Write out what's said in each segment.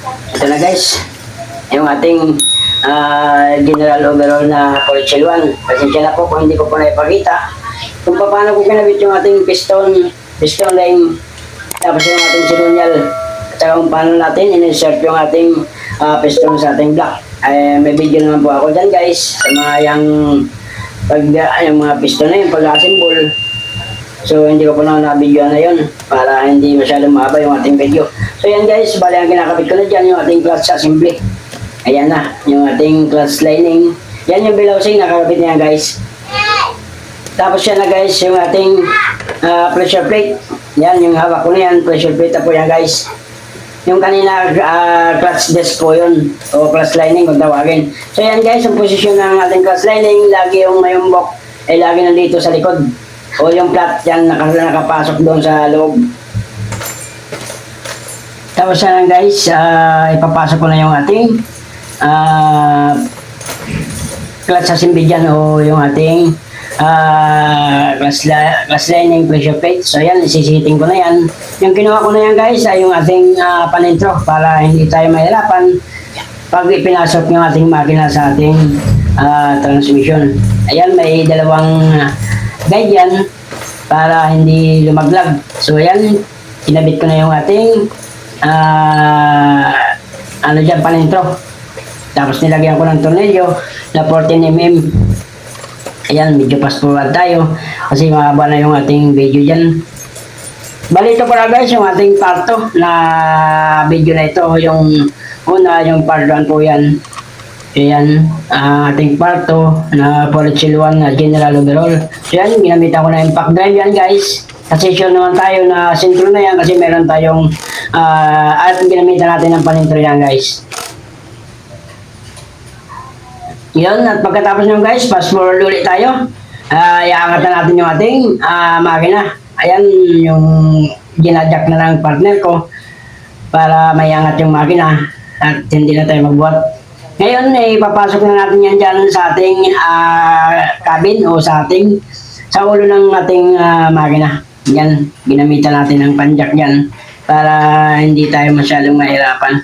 Ito na guys, yung ating general overall na Porsche 1. Pasensya na po kung hindi ko po naipakita kung paano ko kinabit yung ating piston line, tapos yung ating sinunyal, at saka kung paano natin in-insert yung ating piston sa ating block. May video naman po ako dyan guys, sa mga yung mga piston na yung pag-assemble. So hindi ko po na-video na yun para hindi masyadong mahaba yung ating video. So yan guys, bali ang kinakabit ko na dyan yung ating clutch assembly. Ayan na, yung ating clutch lining. Yan yung bilowsing, nakakabit niya guys. Tapos yan na guys, yung ating pressure plate. Yan, yung hawak ko na yan, pressure plate na po yan guys. Yung kanina clutch disc po yun, o clutch lining kung tawagin. So yan guys, yung posisyon ng ating clutch lining, lagi yung mayumbok ay lagi nandito sa likod. O yung flat yan, nakapasok doon sa loob. Tapos yan guys, ipapasok ko na yung ating clutch assembly dyan, o yung ating clutch lining pressure plate. So yan, isisiting ko na yan. Yung kinuha ko na yan guys ay yung ating panintro para hindi tayo mahirapan pag ipinasok yung ating makina sa ating transmission. Ayan, may dalawang guide yan para hindi lumaglag. So yan, kinabit ko na yung ating dyan, panintro. Tapos nilagyan ko ng tornilyo na 14mm. Ayan, medyo fast forward tayo kasi mahaba na yung ating video dyan. Bali ito pala guys, yung ating part 2 na video na ito. Yung una, yung part 1 po yan. Ayan, ating part 2 na Porsche 1 na general overall. So yan, ginamit ako na impact drive yan guys. Kasi sure naman tayo na sintro na yan kasi meron tayong at ginamitan natin ng panintro yan guys. Yun, at pagkatapos nyo guys, fast forward ulit tayo. Iangat na natin yung ating makina. Ayan, yung ginadyak na ng partner ko para maiangat yung makina at hindi na tayo magbuhat. Ngayon, ipapasok na natin yan dyan sa ating cabin o sa ulo ng ating makina. Yan, ginamitan natin ng panjak dyan para hindi tayo masyadong mahirapan.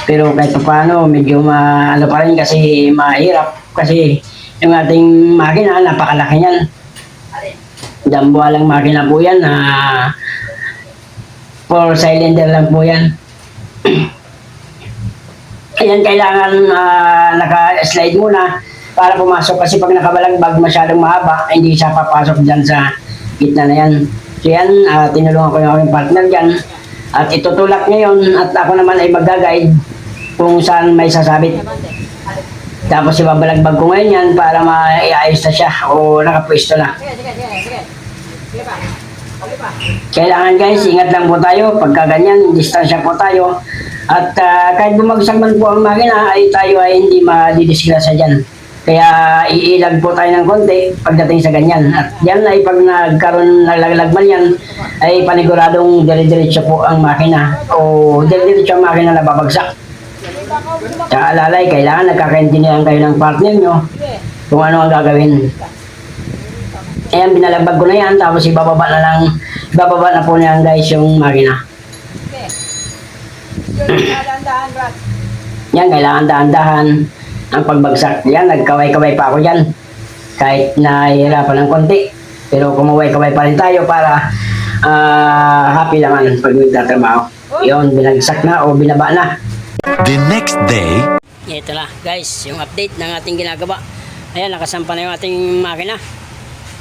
Pero kahit paano, medyo ano pa rin kasi mahirap. Kasi yung ating makina, napakalaki yan. Dambuhalang makina po yan. 4 cylinder lang po yan. Ayan, kailangan naka-slide muna para pumasok. Kasi pag nakabalagbag masyadong mahaba, hindi siya papasok dyan sa gitna na yan. So yan, tinulungan ko yung aking partner dyan. At itutulak niya yun at ako naman ay mag-guide kung saan may sasabit. Tapos ibabalagbag ko ngayon yan para maiayos na siya o nakapwesto na. Kailangan guys, ingat lang po tayo pagka ganyan, distansya po tayo. At kahit bumagsak man po ang makina ay tayo ay hindi madidisgrasya dyan. Kaya iilag po tayo ng konti pagdating sa ganyan. At yan ay pag nagkaroon nalaglag man yan ay paniguradong dire-diretso po ang makina o dire-diretso ang makina na babagsak. Tsaka alalay, kailangan nagkakaintindihan kayo ng partner nyo kung ano ang gagawin. Ayan, binalagbag ko na yan, tapos ibababa na po niyan guys yung makina. Yan, kailangan dahan-dahan ang pagbagsak. Yan, nagkaway-kaway pa ako dyan. Kahit nahihirapan ng konti. Pero kumaway-kaway pa rin tayo para happy naman pag nagtatrabaho. Yun, binagsak na o binaba na. The next day, Ito na guys, yung update ng ating ginagawa. Ayan, nakasampa na yung ating makina.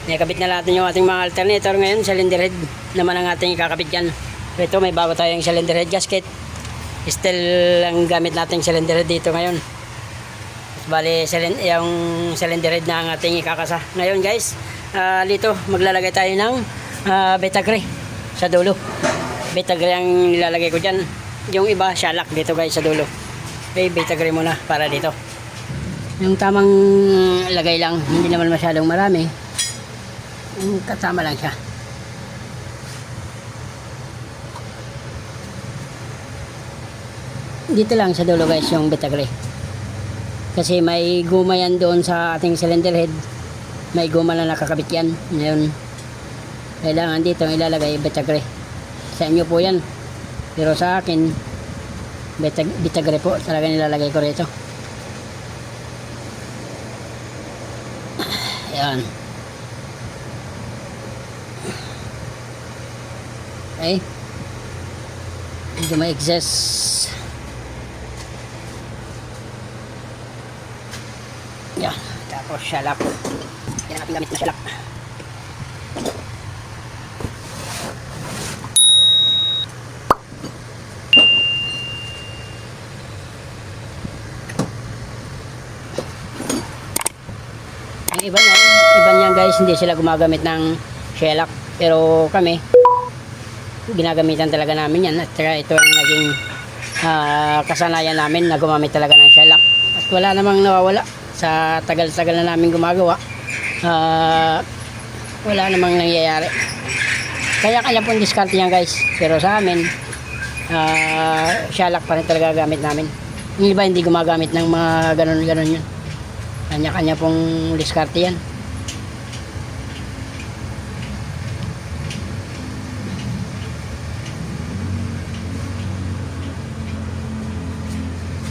Nakabit na natin yung ating mga alternator ngayon. Cylinder head naman ang ating ikakabit dyan. Ito, may bago tayong cylinder head gasket. Still ang gamit nating cylinder head dito ngayon. Bali, yung cylinder head na ang ating ikakasa. Ngayon guys, dito maglalagay tayo ng Betagre sa dulo. Betagre ang nilalagay ko dyan. Yung iba, shalak dito guys sa dulo. Okay, Betagre muna para dito. Yung tamang lagay lang, hindi naman masyadong marami. Kasama lang siya. Dito lang sa dulo guys yung Betagre. Kasi may guma yan doon sa ating cylinder head. May guma na nakakabit yan. Ngayon, kailangan dito ilalagay Betagre. Sa inyo po yan. Pero sa akin, Bitagre po talaga nilalagay ko rito. Ayan. Okay. Medyo ma-excess. Yan. Tapos shalak. Yan ang ating gamit na shalak. Ang iba niyan guys, hindi sila gumagamit ng shellac. Pero kami, ginagamitan talaga namin yan. At saka ito ang naging kasanayan namin na gumamit talaga ng shellac. At wala namang nawawala. Sa tagal-tagal na namin gumagawa, wala namang nangyayari. Kaya pong diskarte yan guys. Pero sa amin, shellac pa rin talaga gamit namin. Yung iba hindi gumagamit ng mga ganon-ganon yun. Kanya-kanya pong diskarte yan.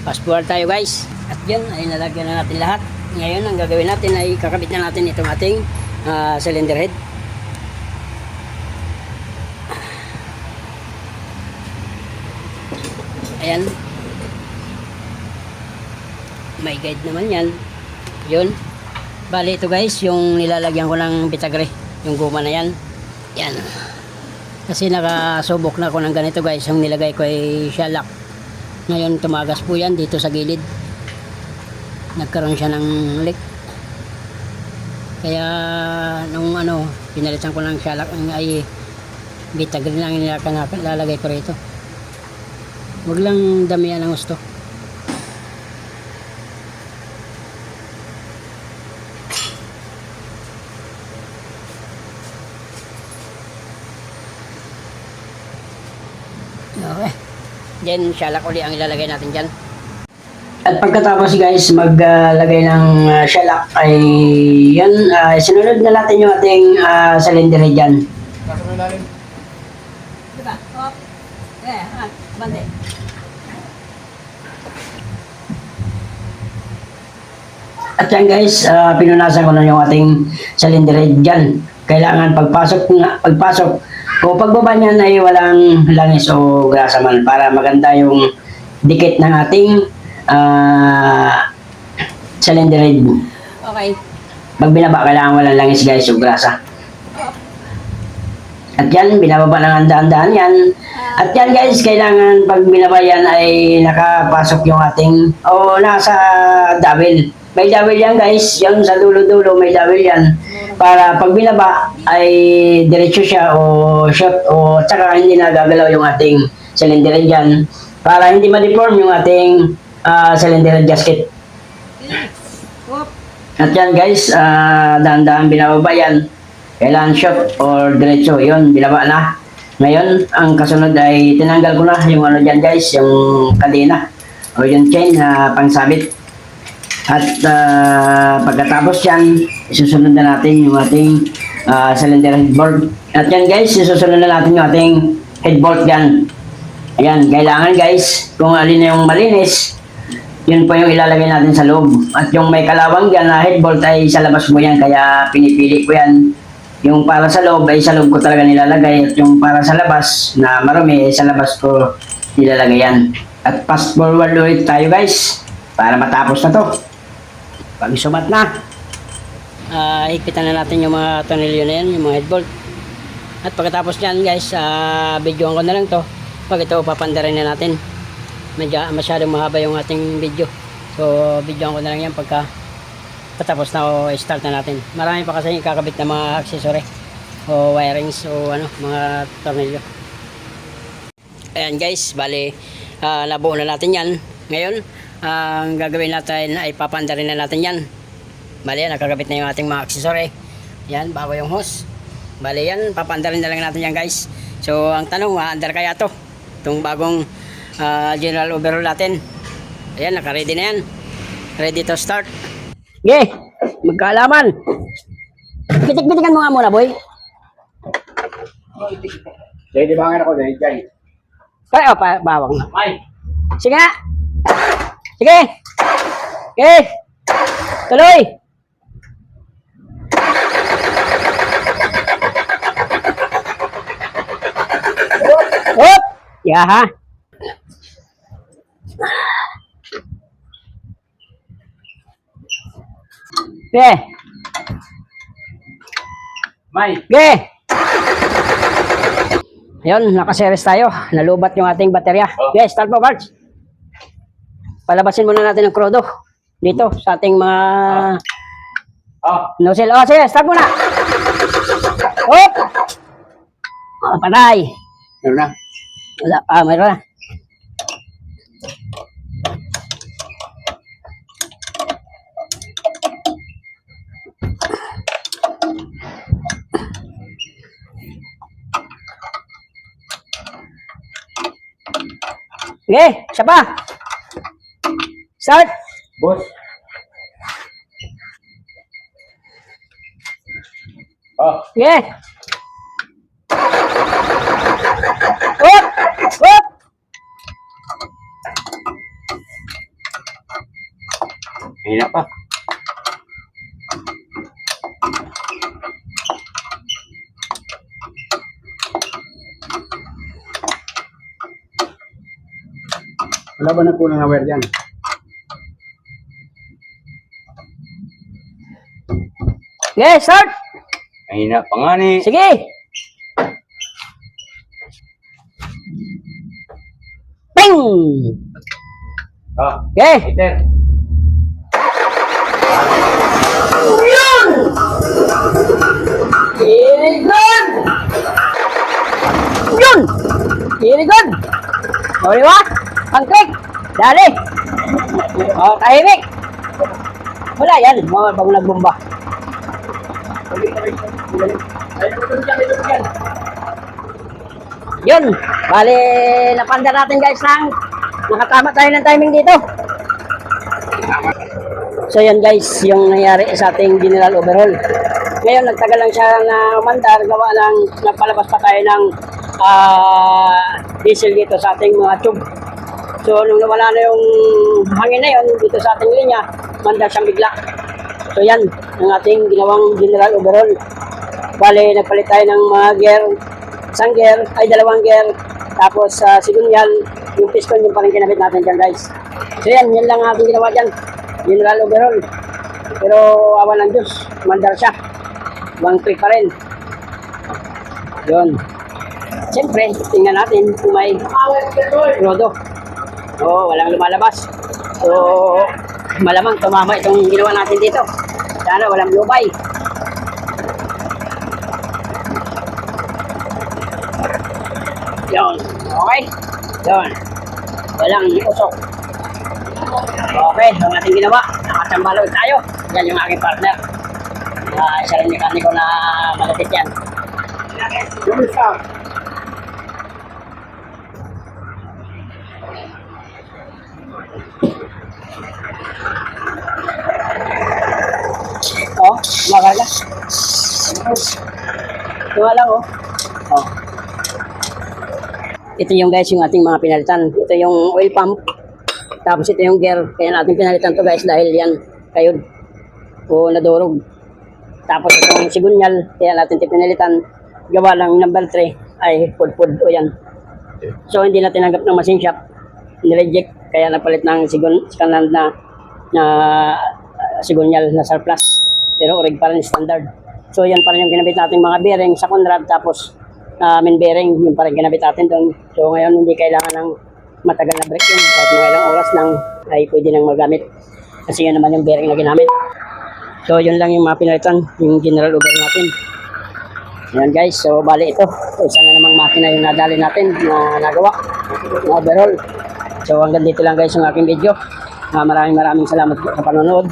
Fast forward tayo guys. At yun, ay nalagyan na natin lahat. Ngayon, ang gagawin natin ay kakabit na natin itong ating cylinder head. Ayan. May guide naman yan. Yun. Bali ito guys, yung nilalagyan ko ng bitagre. Yung guma na yan. Yan. Kasi nakasubok na ako ng ganito guys. Yung nilagay ko ay shellac. Ngayon tumagas po yan dito sa gilid. Nagkaroon siya ng leak. Kaya nung pinalitan ko ng shellac ay bitagre lang nilalagay ko rito. Huwag lang damihan ng gusto. Okay. Then shellac uli ang ilalagay natin dyan. At pagkatapos guys maglagay ng shellac ay yan, sinunod na natin yung ating cylinder head dyan. Diba? Oh. Bande. At yan guys, pinunasan ko na yung ating cylinder head dyan. Kailangan pagpasok o pagbaba niyan ay walang langis o grasa man para maganda yung dikit ng ating cylinder head. Okay. Pag binaba, kailangan walang langis guys o grasa. At yan, binababa lang ang daan-daan yan. At yan guys, kailangan pag binaba yan ay nakapasok yung ating nasa dowel. May dowel yan guys, yung sa dulo-dulo may dowel yan. Para pag binaba ay diretso siya o short o tsaka hindi nagagalaw yung ating cylinder head dyan. Para hindi ma-deform yung ating cylinder head gasket. At yan guys, dahan-dahan binababa yan. Kailangan short or diretso, yun, binaba na. Ngayon, ang kasunod ay tinanggal ko na yung dyan guys, yung kadena o yung chain na pangsabit. At pagkatapos yan, isusunod na natin yung ating cylinder head board. At yan guys, isusunod na natin yung ating head bolt gun. Ayan, kailangan guys, kung alin na yung malinis, yun po yung ilalagay natin sa loob. At yung may kalawang dyan na head bolt ay sa labas mo yan, kaya pinipili ko yan. Yung para sa loob ay sa loob ko talaga nilalagay. At yung para sa labas na marumi ay sa labas ko nilalagay yan. At fast forward ulit tayo guys, para matapos na to. Pag sumat na, higpitan na natin yung mga tornilyo na yan, yung mga head bolt. At pagkatapos nyan guys, videoan ko na lang to. Pag ito papandarin na natin, masyadong mahaba yung ating video. So videoan ko na lang yan pagka patapos na o start na natin. Marami pa kasi kakabit na mga accessory o wirings o mga tornilyo. Ayan guys, bali nabuo na natin yan. Ngayon, ang gagawin natin ay papandarin na natin yan. Bali yan, nakakabit na yung ating mga accessory. Yan, bago yung hose. Bali yan, papandarin na lang natin yan guys. So ang tanong, maandar kaya to? Itong bagong general overhaul natin. Ayan, naka-ready na yan. Ready to start. Okay, magkaalaman. Pitik-pitikan mo nga muna, boy. Jadi bangan ako dahil dyan. Kaya bawang. Ay! Sige nga. Sige. Sige. Tuloy. Hop. Ya ha. Sige. May. Sige. Ayun, nakaseries tayo. Nalubat yung ating baterya. Okay, start mo, Bards. Palabasin muna natin ang krodo. Dito, sa ating mga nozzle. Oh, sige, start muna. Hop! Oh, patay. Meron na. Wala, mayroon na. Sige, siya pa. Start. Boss. Sige. Hop! Hop! Mahina pa. Wala ba nagkulang na wire dyan? Sige, start. Mahina pa nga ni. Sige. Ping! Sige. Peter. Very good! Yun! Very good! Sorry ba? Pang-click! Dali! O, tahimik! Wala yan, mga bago nagbomba. Yun! Bali, napanda natin guys ng nakatama tayo ng timing dito. So yan guys, yung nangyari sa ating general overhaul. Ngayon, nagtagal lang siya na umandar, gawa ng nagpalabas pa tayo ng diesel dito sa ating mga tube. So, nung nawala na yung hangin na yun dito sa ating linya, mandar siyang bigla. So yan, ang ating ginawang general overhaul. Bale, nagpalit tayo ng mga gear, isang gear, ay dalawang gear, tapos sigunyal, yung piston yung parang kinabit natin dyan guys. So yan, yan lang ang ating ginawa dyan, general overhaul. Pero awan ng Diyos, mandar siya. One click pa rin. Yun. Siyempre, tingnan natin kung may rodo. Oo, walang lumalabas. So, malamang tumama itong ginawa natin dito. Sana walang lubay. Yun. Okay? Yun. Walang usok. Okay, ang ating ginawa. Nakatambalo tayo. Yan yung aking partner. Isa rin yung kaniko na malapit yan. Yung isa. Oh, makarga. Ito lang oh. Oh. Ito yung guys yung ating mga pinalitan. Ito yung oil pump. Tapos ito yung gear. Kaya natin pinalitan to guys dahil yan kayod o nadurog. Tapos itong sigunyal, kaya natin ito pinalitan. Gawa lang number 3 ay pud-pud o yan. So hindi na tinanggap ng machine shop. Nireject. Kaya napalit ng scanland na sigunyal na surplus. Pero orig pa rin standard. So yan pa rin yung ginabit natin mga bearing sa Conrad. Tapos main bearing, yung pa rin ginabit natin doon. So ngayon hindi kailangan ng matagal na break yun. Kahit mga ilang oras lang ay pwede nang magamit. Kasi yun naman yung bearing na ginamit. So yun lang yung mga pinalitan, yung general overhaul natin. Yan guys, so bali ito. Isa na namang makina yung nadali natin na nagawa, na overhaul. So hanggang dito lang guys yung aking video. Maraming salamat sa panonood.